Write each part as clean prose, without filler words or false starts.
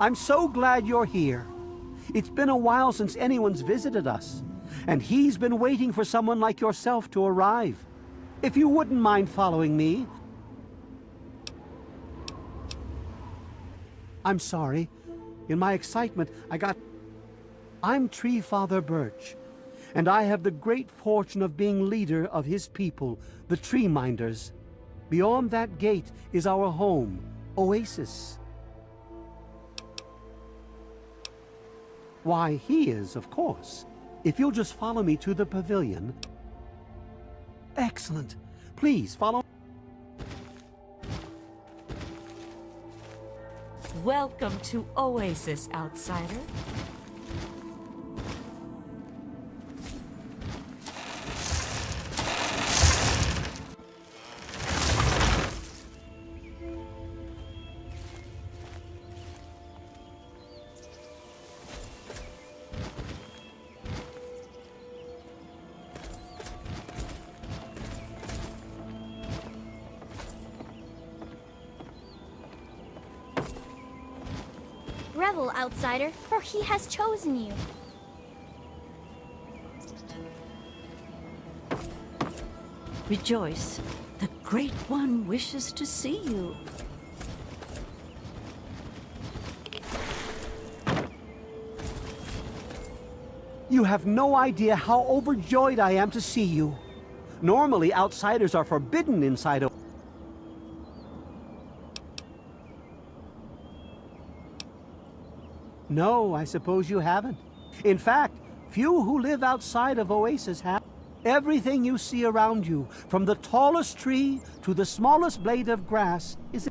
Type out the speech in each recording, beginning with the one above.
I'm so glad you're here. It's been a while since anyone's visited us, and he's been waiting for someone like yourself to arrive. If you wouldn't mind following me... I'm sorry. In my excitement, I'm Tree Father Birch, and I have the great fortune of being leader of his people, the Tree Minders. Beyond that gate is our home, Oasis. Why, he is, of course. If you'll just follow me to the pavilion... Excellent. Please, follow... Welcome to Oasis, outsider. Revel, outsider, for he has chosen you. Rejoice. The Great One wishes to see you. You have no idea how overjoyed I am to see you. Normally, outsiders are forbidden inside of... No, I suppose you haven't. In fact, few who live outside of Oasis have. Everything you see around you, from the tallest tree to the smallest blade of grass, is...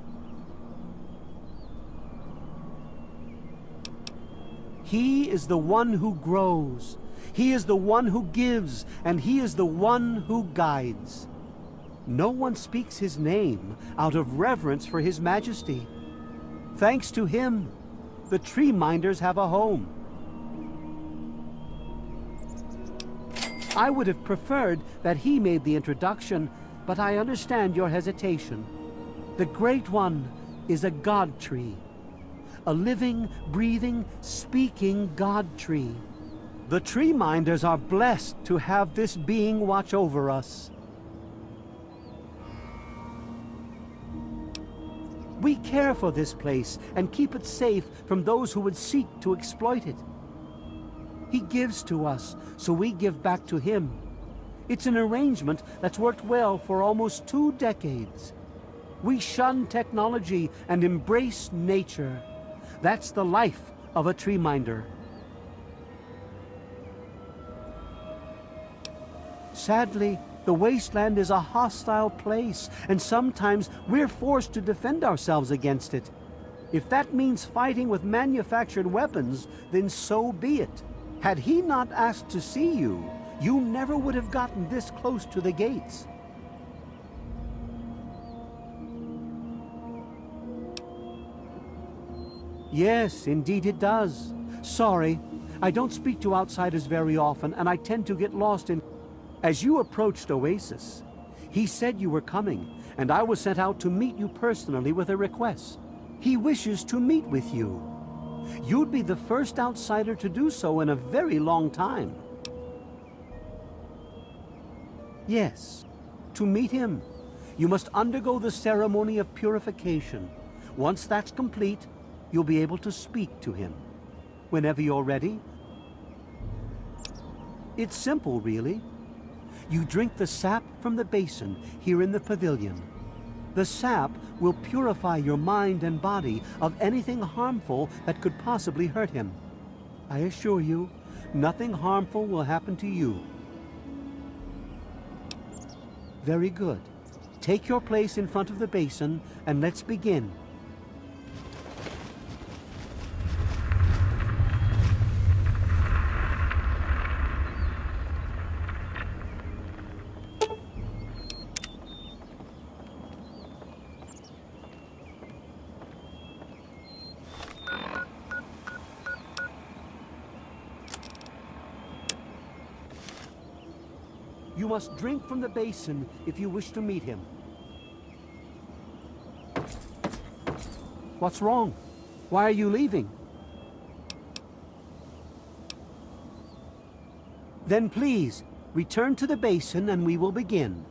He is the one who grows. He is the one who gives, and he is the one who guides. No one speaks his name out of reverence for his majesty. Thanks to him, the Tree Minders have a home. I would have preferred that he made the introduction, but I understand your hesitation. The Great One is a God tree. A living, breathing, speaking God tree. The Tree Minders are blessed to have this being watch over us. We care for this place and keep it safe from those who would seek to exploit it. He gives to us, so we give back to him. It's an arrangement that's worked well for almost 2 decades. We shun technology and embrace nature. That's the life of a Tree Minder. Sadly, the wasteland is a hostile place, and sometimes we're forced to defend ourselves against it. If that means fighting with manufactured weapons, then so be it. Had he not asked to see you, you never would have gotten this close to the gates. Yes, indeed it does. Sorry, I don't speak to outsiders very often, and I tend to get lost in... As you approached Oasis, he said you were coming, and I was sent out to meet you personally with a request. He wishes to meet with you. You'd be the first outsider to do so in a very long time. Yes, to meet him, you must undergo the ceremony of purification. Once that's complete, you'll be able to speak to him. Whenever you're ready. It's simple, really. You drink the sap from the basin here in the pavilion. The sap will purify your mind and body of anything harmful that could possibly hurt him. I assure you, nothing harmful will happen to you. Very good. Take your place in front of the basin, and let's begin. You must drink from the basin if you wish to meet him. What's wrong? Why are you leaving? Then please, return to the basin and we will begin.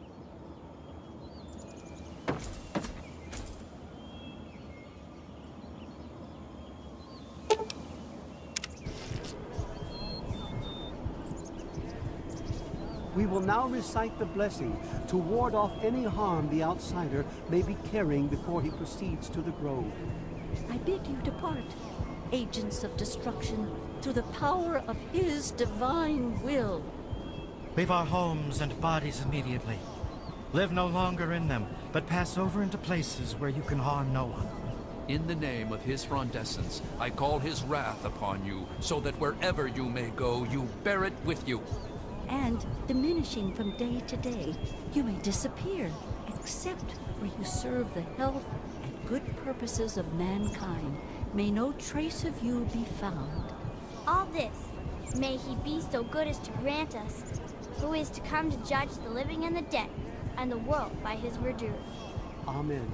We will now recite the blessing to ward off any harm the outsider may be carrying before he proceeds to the grove. I bid you depart, agents of destruction, through the power of his divine will. Leave our homes and bodies immediately. Live no longer in them, but pass over into places where you can harm no one. In the name of his frondescence, I call his wrath upon you, so that wherever you may go, you bear it with you. And, diminishing from day to day, you may disappear, except where you serve the health and good purposes of mankind. May no trace of you be found. All this, may he be so good as to grant us, who is to come to judge the living and the dead, and the world by his verdure. Amen.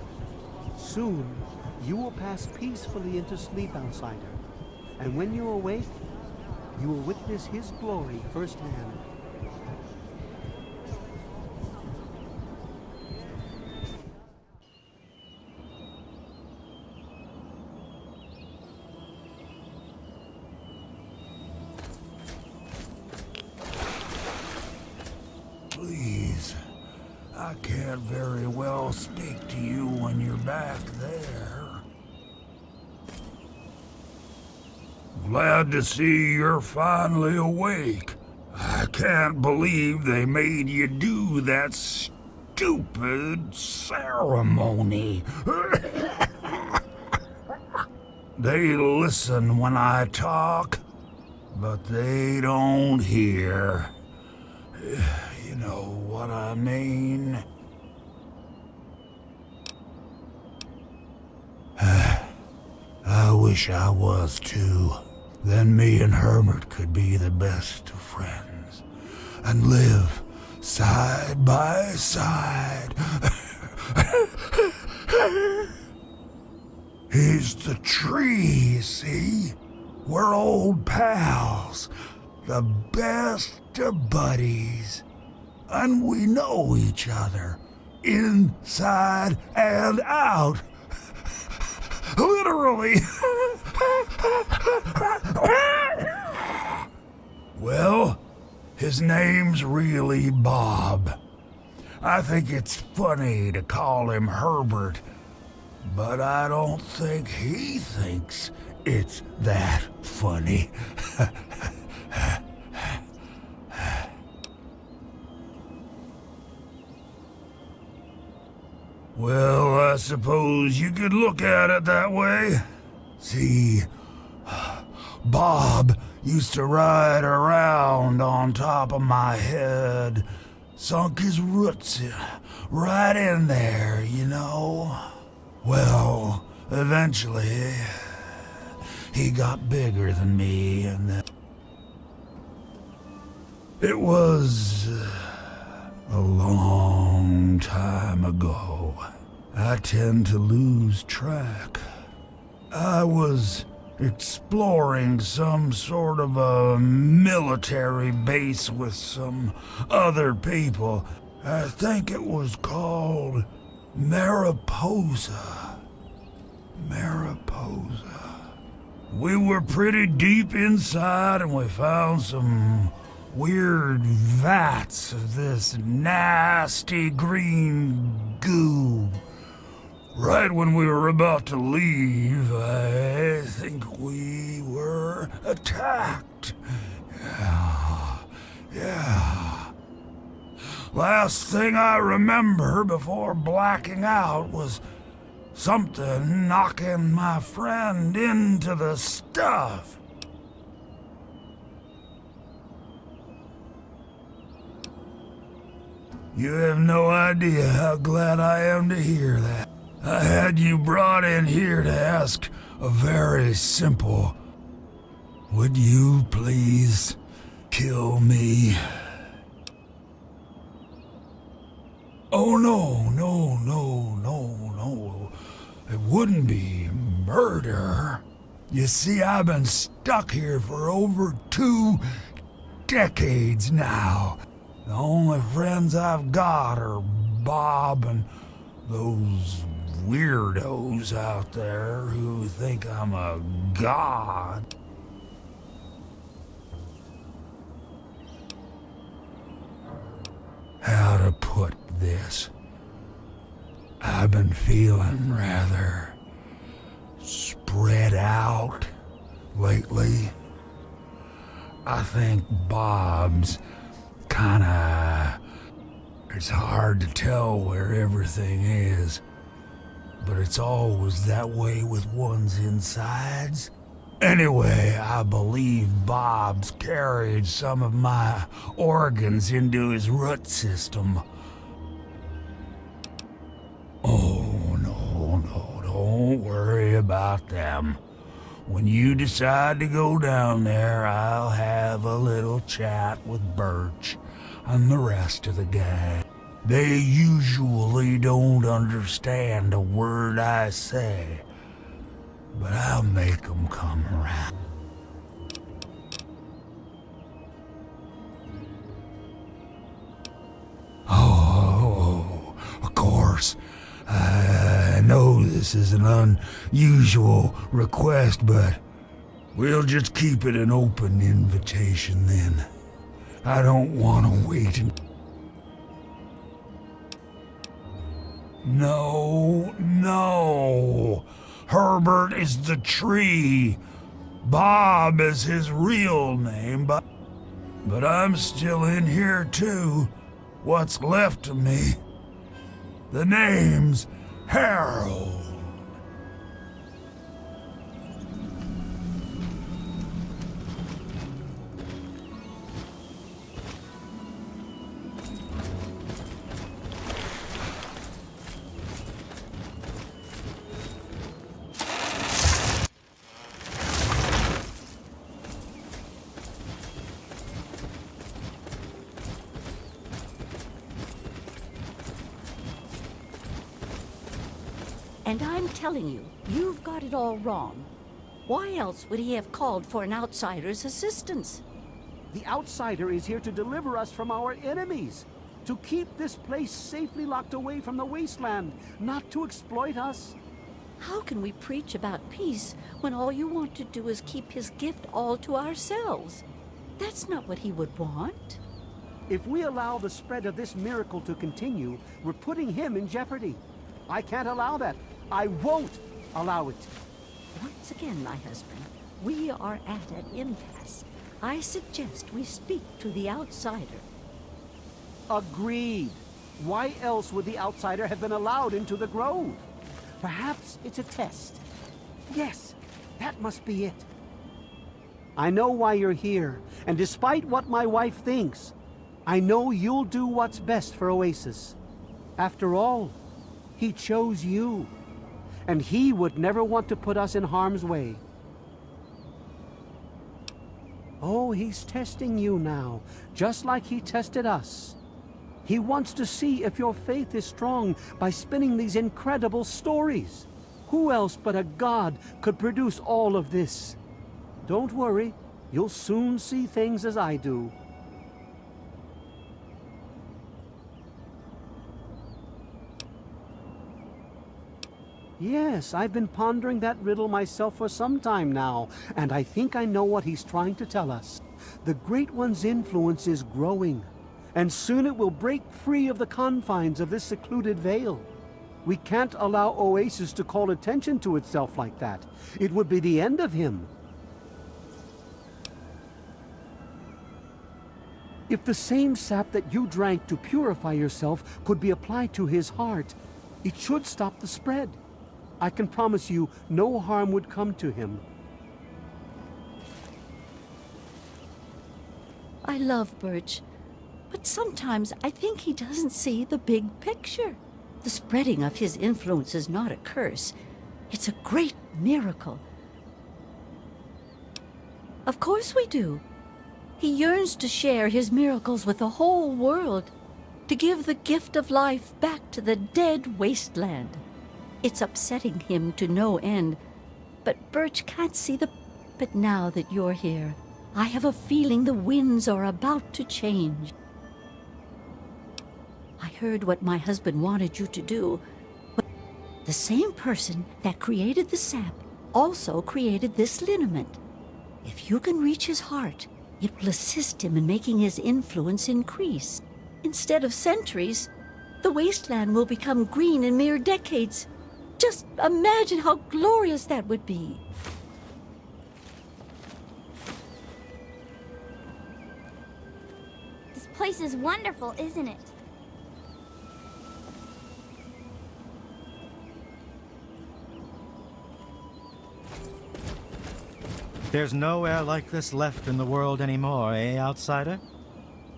Soon, you will pass peacefully into sleep, outsider. And when you awake, you will witness his glory firsthand. Please, I can't very well speak to you when you're back there. Glad to see you're finally awake. I can't believe they made you do that stupid ceremony. They listen when I talk, but they don't hear. You know what I mean? I wish I was too. Then me and Herbert could be the best of friends and live side by side. He's the tree, see? We're old pals, the best of buddies. And we know each other, inside and out. Literally. Well, his name's really Bob. I think it's funny to call him Herbert, but I don't think he thinks it's that funny. Well, I suppose you could look at it that way. See, Bob used to ride around on top of my head, sunk his roots right in there, you know. Well, eventually, he got bigger than me, and then it was a long time ago. I tend to lose track. I was exploring some sort of a military base with some other people. I think it was called Mariposa. Mariposa. We were pretty deep inside and we found some weird vats of this nasty green goo. Right when we were about to leave, I think we were attacked. Yeah. Last thing I remember before blacking out was something knocking my friend into the stuff. You have no idea how glad I am to hear that. I had you brought in here to ask a very simple, would you please kill me? Oh, no. It wouldn't be murder. You see, I've been stuck here for over 2 decades now. The only friends I've got are Bob and those weirdos out there who think I'm a god. How to put this? I've been feeling rather spread out lately. I think Bob's kinda... It's hard to tell where everything is, but it's always that way with one's insides. Anyway, I believe Bob's carried some of my organs into his root system. Oh, no, don't worry about them. When you decide to go down there, I'll have a little chat with Birch and the rest of the gang. They usually don't understand a word I say, but I'll make them come around. Oh, of course. I know this is an unusual request, but we'll just keep it an open invitation then. I don't want to wait and... No. Herbert is the tree. Bob is his real name, but I'm still in here too. What's left of me? The name's Harold. And I'm telling you, you've got it all wrong. Why else would he have called for an outsider's assistance? The outsider is here to deliver us from our enemies, to keep this place safely locked away from the wasteland, not to exploit us. How can we preach about peace when all you want to do is keep his gift all to ourselves? That's not what he would want. If we allow the spread of this miracle to continue, we're putting him in jeopardy. I can't allow that. I won't allow it. Once again, my husband, we are at an impasse. I suggest we speak to the outsider. Agreed. Why else would the outsider have been allowed into the grove? Perhaps it's a test. Yes, that must be it. I know why you're here, and despite what my wife thinks, I know you'll do what's best for Oasis. After all, he chose you, and he would never want to put us in harm's way. Oh, he's testing you now, just like he tested us. He wants to see if your faith is strong by spinning these incredible stories. Who else but a god could produce all of this? Don't worry, you'll soon see things as I do. Yes, I've been pondering that riddle myself for some time now, and I think I know what he's trying to tell us. The Great One's influence is growing, and soon it will break free of the confines of this secluded vale. We can't allow Oasis to call attention to itself like that. It would be the end of him. If the same sap that you drank to purify yourself could be applied to his heart, it should stop the spread. I can promise you no harm would come to him. I love Birch, but sometimes I think he doesn't see the big picture. The spreading of his influence is not a curse. It's a great miracle. Of course we do. He yearns to share his miracles with the whole world, to give the gift of life back to the dead wasteland. It's upsetting him to no end, but Birch can't see the... But now that you're here, I have a feeling the winds are about to change. I heard what my husband wanted you to do. But the same person that created the sap also created this liniment. If you can reach his heart, it will assist him in making his influence increase. Instead of centuries, the wasteland will become green in mere decades. Just imagine how glorious that would be. This place is wonderful, isn't it? There's no air like this left in the world anymore, eh, outsider?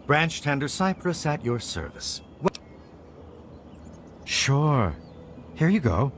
Branch Tender Cypress at your service. Sure. Here you go.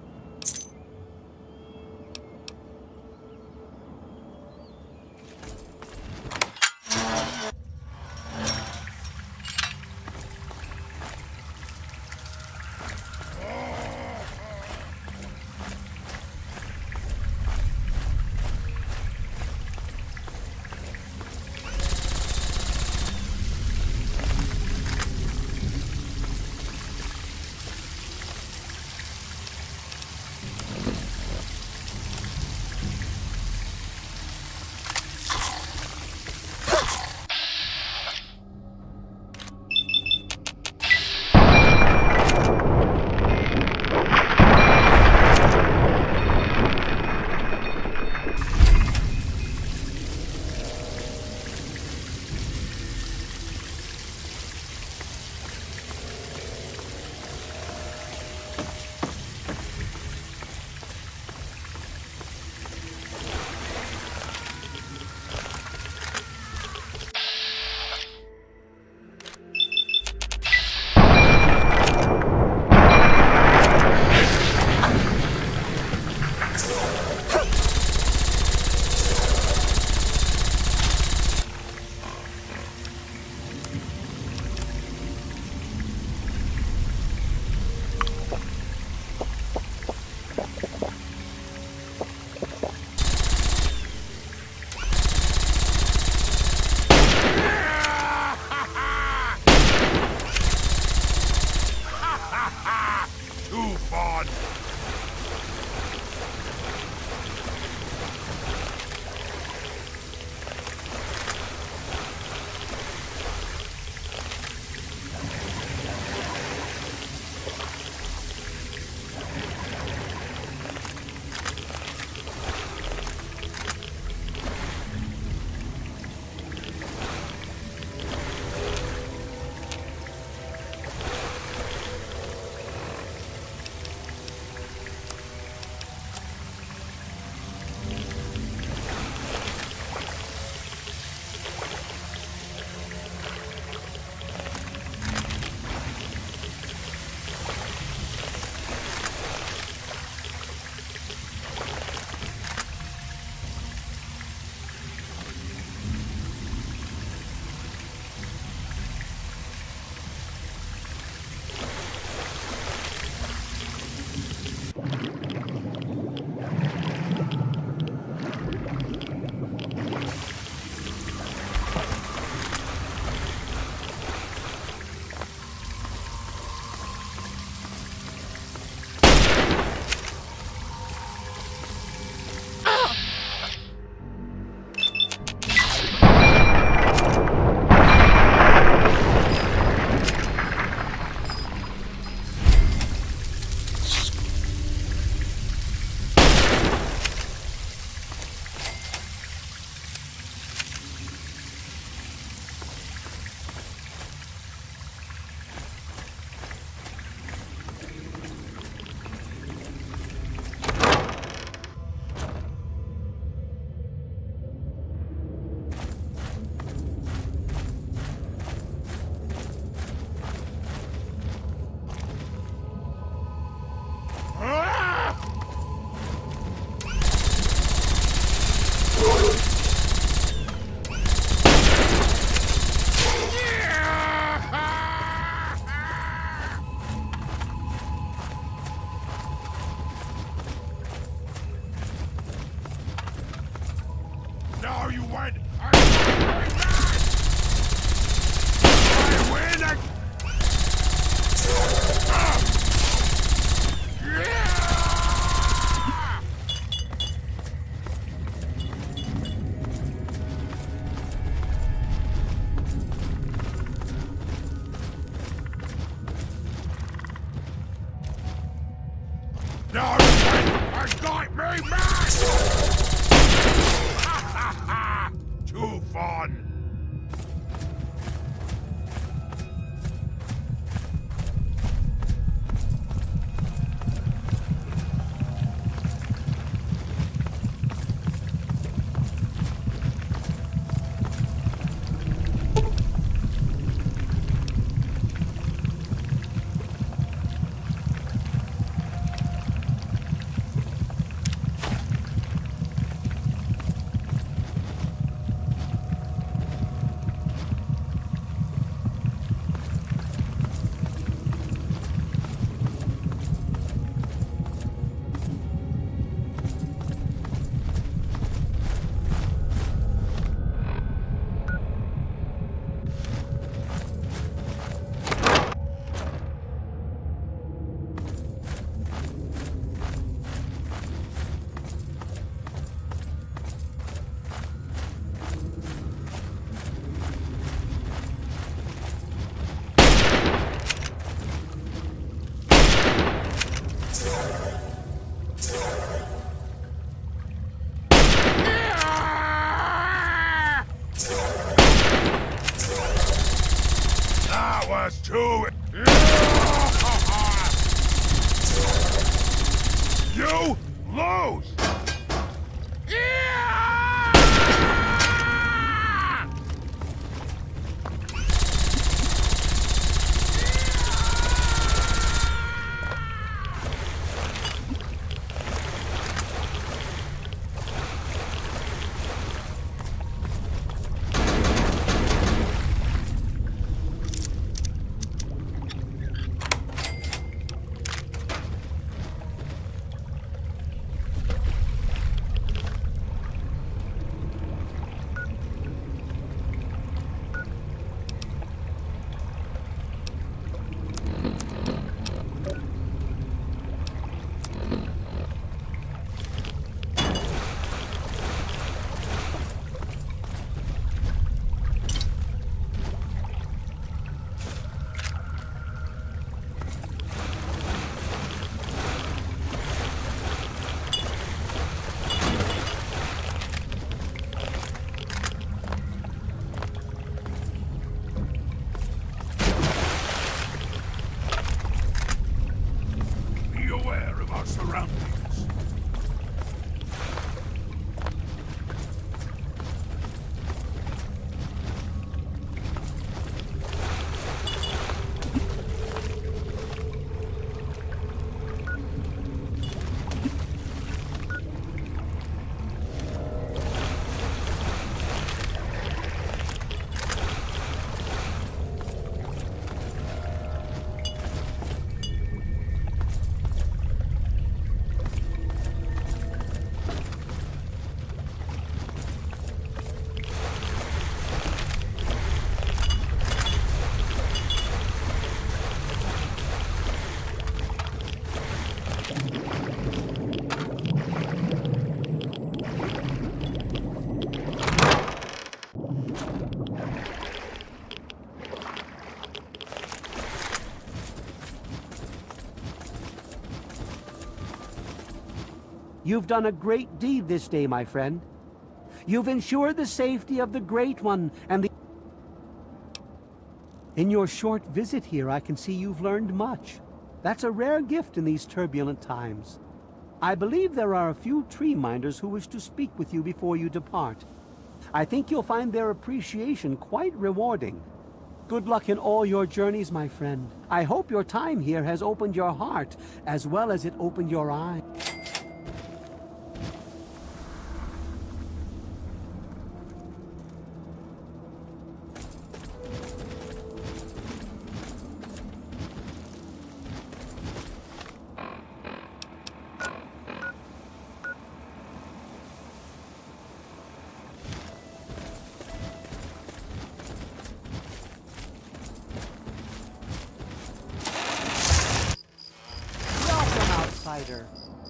Now you wed! man! Too fun! That was too... You lose! Be aware of our surroundings. You've done a great deed this day, my friend. You've ensured the safety of the Great One and the... In your short visit here, I can see you've learned much. That's a rare gift in these turbulent times. I believe there are a few tree minders who wish to speak with you before you depart. I think you'll find their appreciation quite rewarding. Good luck in all your journeys, my friend. I hope your time here has opened your heart as well as it opened your eyes.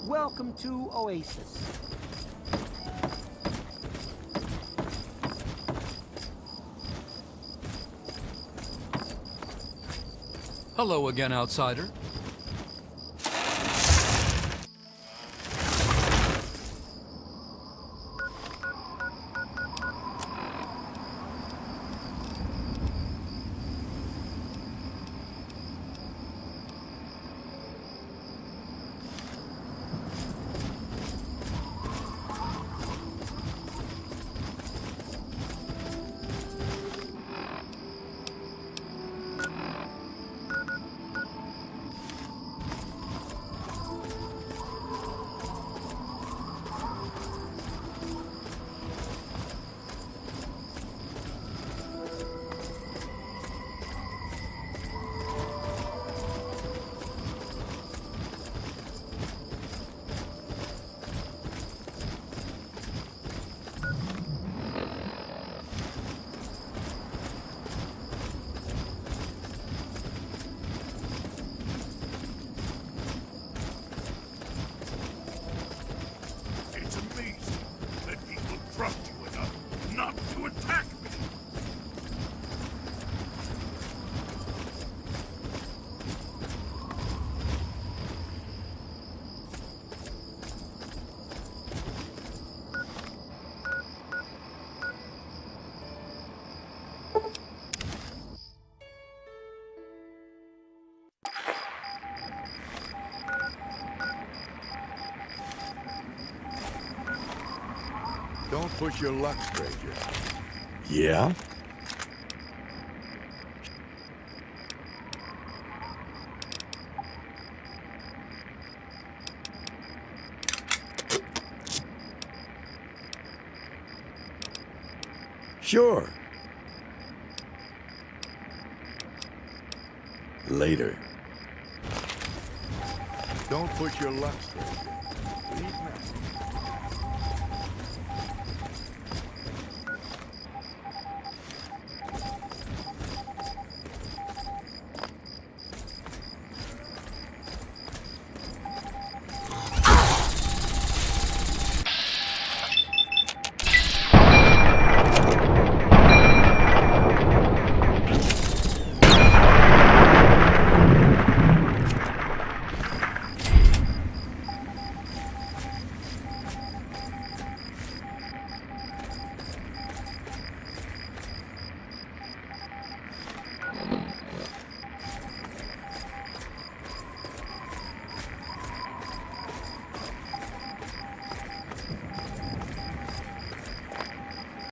Welcome to Oasis. Hello again, outsider. Don't push your luck, stranger. Yeah? Sure. Later. Don't push your luck, stranger.